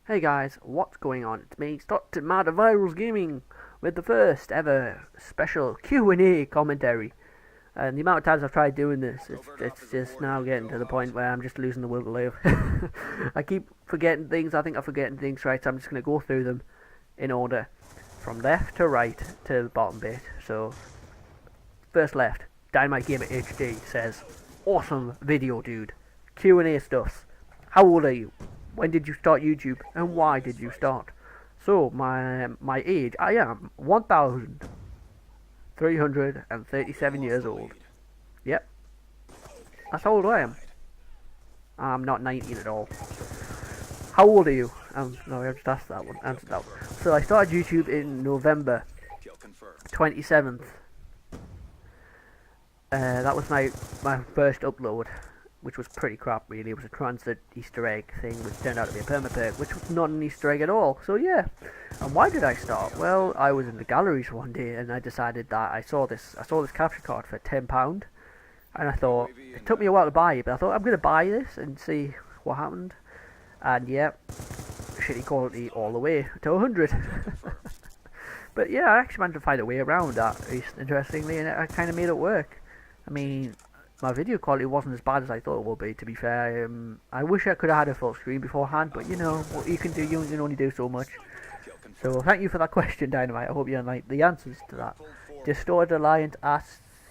Hey guys, what's going on? It's me, STOTTINMAD Gaming, with the first ever special Q&A commentary. And the amount of times I've tried doing this, it's just now getting to the point where I'm just losing the will to live. I keep forgetting things, I think I'm forgetting things, right, so I'm just going to go through them in order, from left to right to the bottom bit. So, first left, Dynamite Gamer HD says, awesome video dude, Q&A stuffs. How old are you? When did you start YouTube, and why did you start? So, my age, I am 1,337 years old. Yep, that's how old I am. I'm not 19 at all. How old are you? No, I just asked that one, answered that one. So I started YouTube in November 27th. That was my first upload, which was pretty crap really. It was a transit Easter egg thing which turned out to be a permaperk, which was not an Easter egg at all. So yeah. And why did I start? Well, I was in the galleries one day and I decided that I saw this capture card for £10, and I thought, it took me a while to buy it, but I thought I'm gonna buy this and see what happened. And yeah, shitty quality all the way to 100. But yeah, I actually managed to find a way around that, interestingly, and I kind of made it work. I mean, my video quality wasn't as bad as I thought it would be, to be fair. I wish I could have had a full screen beforehand, but you know, what you can do, you can only do so much. So thank you for that question, Dynamite. I hope you like the answers to that. Distorted Alliance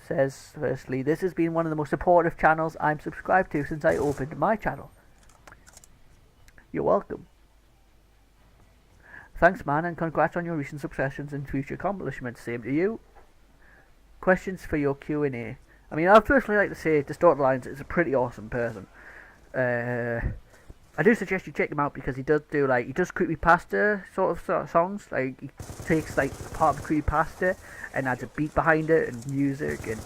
says, firstly, this has been one of the most supportive channels I'm subscribed to since I opened my channel. You're welcome. Thanks, man, and congrats on your recent successes and future accomplishments. Same to you. Questions for your Q&A. I mean, I'd personally like to say Distorted Alliance is a pretty awesome person. I do suggest you check him out because he does creepypasta sort of songs. Like, he takes like part of the creepypasta and adds a beat behind it and music. And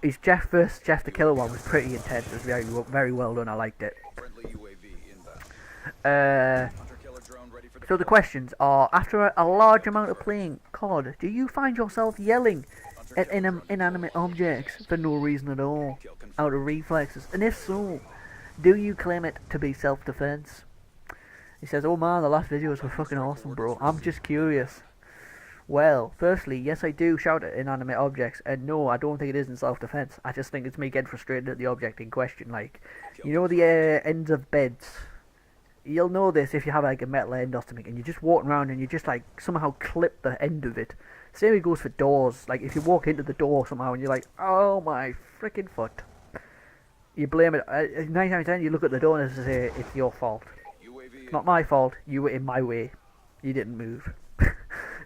his Jeff vs. Jeff the Killer one was pretty intense. It was very well done. I liked it. So the questions are: after a large amount of playing COD, do you find yourself yelling at inanimate objects for no reason at all, out of reflexes? And if so, do you claim it to be self-defense? He says, oh man, the last videos were fucking awesome, bro. I'm just curious. Well, firstly, yes, I do shout at inanimate objects, and no, I don't think it is in self-defense. I just think it's me getting frustrated at the object in question. Like, you know the ends of beds? You'll know this if you have like a metal end or something, and you're just walking around and you just like somehow clip the end of it. Same goes for doors. Like, if you walk into the door somehow and you're like, oh my freaking foot. You blame it. 9 times out of 10 you look at the door and say, it's your fault. It's not my fault. You were in my way. You didn't move.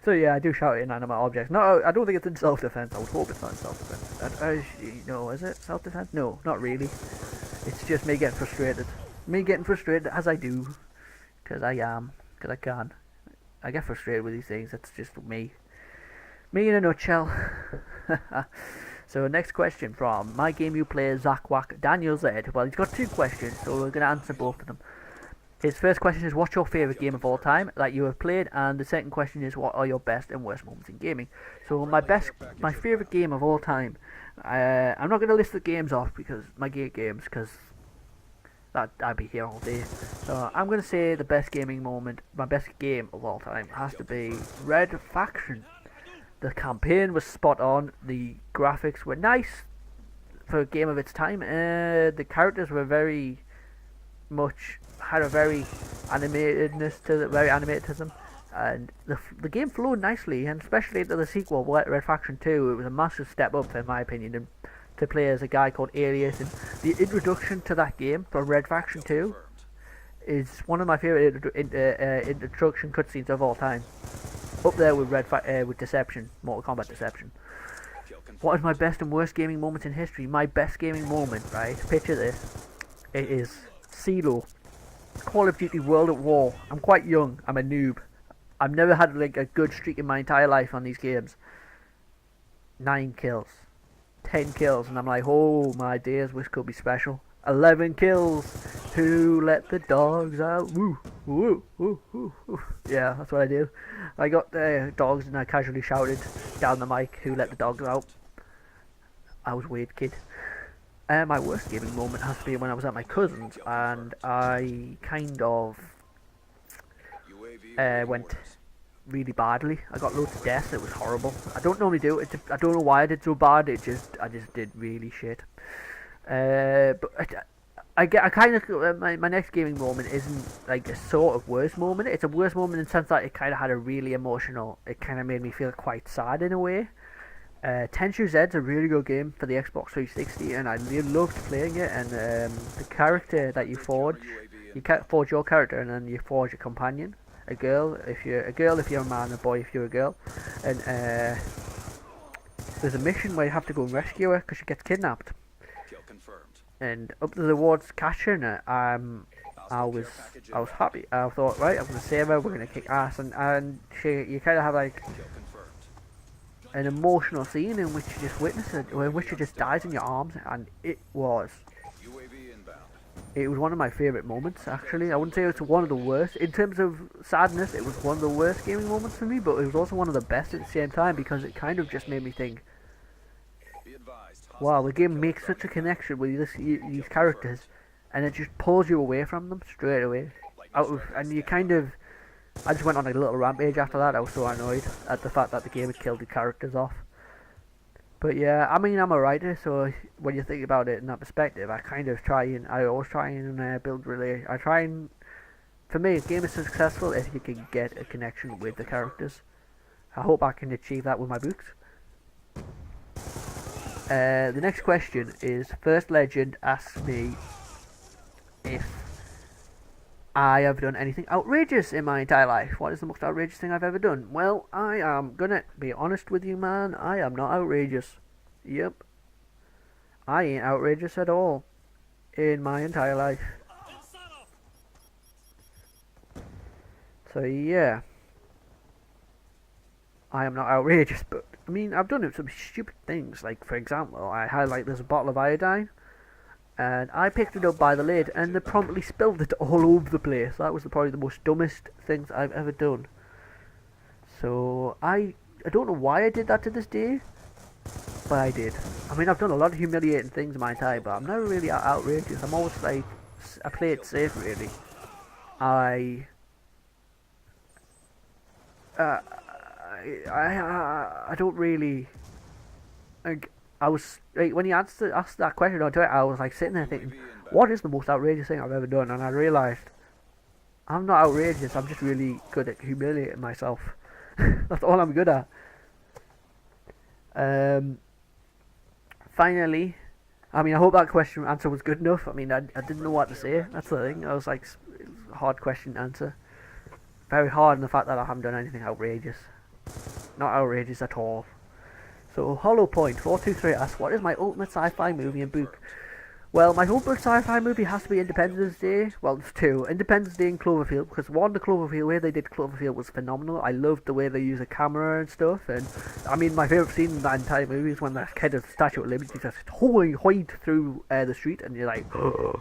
So yeah, I do shout at inanimate objects. No, I don't think it's in self-defense. I would hope it's not in self-defense. No, is it self-defense? No, not really. It's just me getting frustrated. Me getting frustrated, as I do. Because I am. Because I can. I get frustrated with these things. That's just me. Me in a nutshell. So next question from My Game You Play Zach Wack Daniel Z. Well, he's got two questions, so we're going to answer both of them. His first question is, what's your favourite game of all time that you have played? And the second question is, what are your best and worst moments in gaming? So my favourite game of all time. I'm not going to list the games off because my games, because I'd be here all day. So I'm going to say the best gaming moment, my best game of all time has to be Red Faction. The campaign was spot on. The graphics were nice for a game of its time. The characters were had a very animatedness to them, and the game flowed nicely. And especially to the sequel, Red Faction 2, it was a massive step up in my opinion. To play as a guy called Alias, and the introduction to that game from Red Faction 2 is one of my favourite introduction cutscenes of all time. Up there with with Deception, Mortal Kombat Deception. What is my best and worst gaming moments in history? My best gaming moment, right? Picture this. It is CeeLo, Call of Duty World at War. I'm quite young. I'm a noob. I've never had like a good streak in my entire life on these games. 9 kills. 10 kills, and I'm like, oh my days, this could be special. 11 kills. Who let the dogs out? Woo, woo, woo, woo, woo. Yeah, that's what I do. I got the dogs and I casually shouted down the mic, who let the dogs out? I was a weird kid. My worst gaming moment has to be when I was at my cousin's and I kind of went really badly. I got loads of deaths. It was horrible. I don't normally do it. I don't know why I did so bad. I just did really shit. But I kind of my next gaming moment isn't like a sort of worst moment. It's a worst moment in the sense that it kind of had a really emotional. It kind of made me feel quite sad in a way. Tenshu Z's a really good game for the Xbox 360, and I really loved playing it. And the character that you forge your character, and then you forge a companion, a girl if you're a man, a boy if you're a girl, and there's a mission where you have to go and rescue her because she gets kidnapped. And up to the rewards catching her, I was happy. I thought, right, I'm gonna save her. We're gonna kick ass, and you kind of have like an emotional scene in which you just witness it, in which she just dies in your arms, and it was one of my favourite moments. Actually, I wouldn't say it's one of the worst in terms of sadness. It was one of the worst gaming moments for me, but it was also one of the best at the same time because it kind of just made me think, wow, the game makes such a connection with these characters, and it just pulls you away from them straight away. And you kind of, I just went on a little rampage after that. I was so annoyed at the fact that the game had killed the characters off. But yeah, I mean, I'm a writer, so when you think about it in that perspective, I always try and build really. For me, a game is successful if you can get a connection with the characters. I hope I can achieve that with my books. The next question is, First Legend asks me if I have done anything outrageous in my entire life. What is the most outrageous thing I've ever done? Well, I am gonna be honest with you, man. I am not outrageous. Yep. I ain't outrageous at all in my entire life. So yeah. I am not outrageous, but I mean, I've done some stupid things. Like, for example, I had there's a bottle of iodine, and I picked it up by the lid, and they promptly spilled it all over the place. That was probably the most dumbest things I've ever done. So I don't know why I did that to this day, but I did. I mean, I've done a lot of humiliating things in my time, but I'm never really outrageous. I'm always I play it safe, really. I don't really. I was when you asked that question on Twitter, I was sitting there thinking, what is the most outrageous thing I've ever done? And I realised I'm not outrageous. I'm just really good at humiliating myself. That's all I'm good at. Finally, I mean, I hope that question answer was good enough. I mean, I didn't know what to say. That's the thing. I was it was a hard question to answer. Very hard in the fact that I haven't done anything outrageous. Not outrageous at all. So, Hollow Point 423 asks, what is my ultimate sci-fi movie and book? Well, my ultimate sci-fi movie has to be Independence Day. Well, there's two. Independence Day and Cloverfield, because one, the Cloverfield, way they did Cloverfield was phenomenal. I loved the way they use a camera and stuff, and I mean, my favourite scene in that entire movie is when that kid of the Statue of Liberty just hoid through the street, and you're like, oh.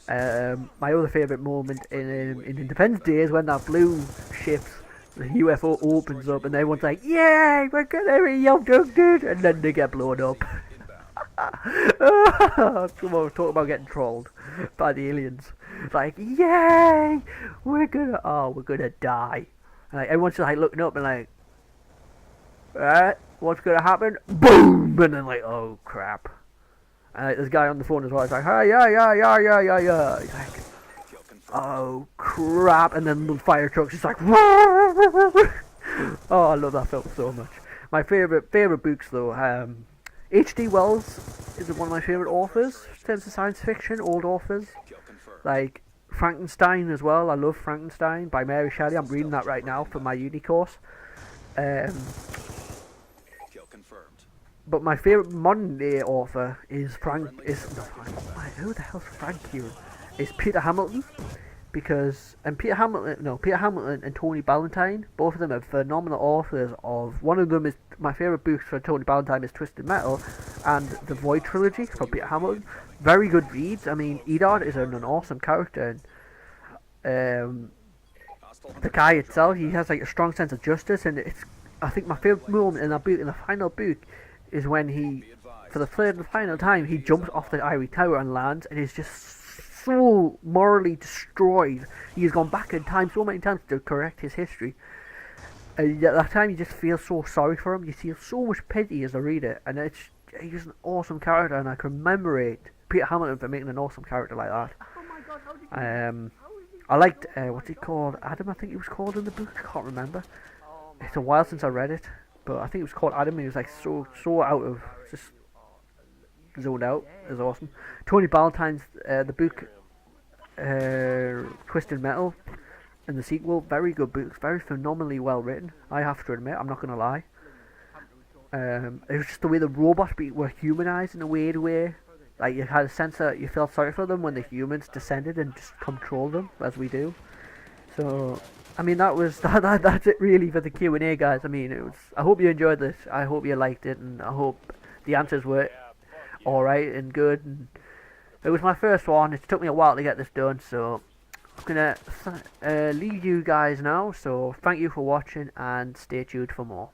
My other favourite moment in Independence Day is when that blue ship, the UFO opens up and everyone's like, yay, we're gonna be abducted, and then they get blown up. Come on, talk about getting trolled by the aliens. It's like, yay, we're gonna die. And everyone's just looking up and alright, what's gonna happen? Boom! And then oh crap. And there's a guy on the phone as well. It's like, hey, yeah. He's like, oh crap! And then the fire truck's just like, oh, I love that film so much. My favorite books though, H.G. Wells is one of my favorite authors in terms of science fiction. Old authors like Frankenstein as well. I love Frankenstein by Mary Shelley. I'm reading that right now for my uni course. But my favourite modern day author is who the hell's Frank Hugh? Is Peter Hamilton, because Peter Hamilton and Tony Ballantyne, both of them are phenomenal authors. One of them is my favourite books for Tony Ballantyne is Twisted Metal, and the Void trilogy from Peter Hamilton. Very good reads. I mean, Eddard is an awesome character, and the guy itself, he has a strong sense of justice, and I think my favourite moment in that book, in the final book, is when he, for the third and final time, he jumps off the Ivory Tower and lands, and it's just so morally destroyed. He's gone back in time so many times to correct his history. And at that time, you just feel so sorry for him. You feel so much pity as a reader, and he's an awesome character, and I commemorate Peter Hamilton for making an awesome character like that. I liked what's he called? Adam, I think he was called in the book. I can't remember. It's a while since I read it, but I think it was called Adam. And he was like so out of just zoned out. It was awesome. Tony Ballantyne's the book Twisted Metal and the sequel, very good books, very phenomenally well written. I have to admit, I'm not gonna lie. It was just the way the robots were humanized in a weird way. Like you had a sense that you felt sorry for them when the humans descended and just controlled them as we do. So I mean that's it really for the Q&A, guys. I mean I hope you enjoyed this. I hope you liked it, and I hope the answers were alright and good. And it was my first one. It took me a while to get this done, so I'm gonna leave you guys now. So thank you for watching, and stay tuned for more.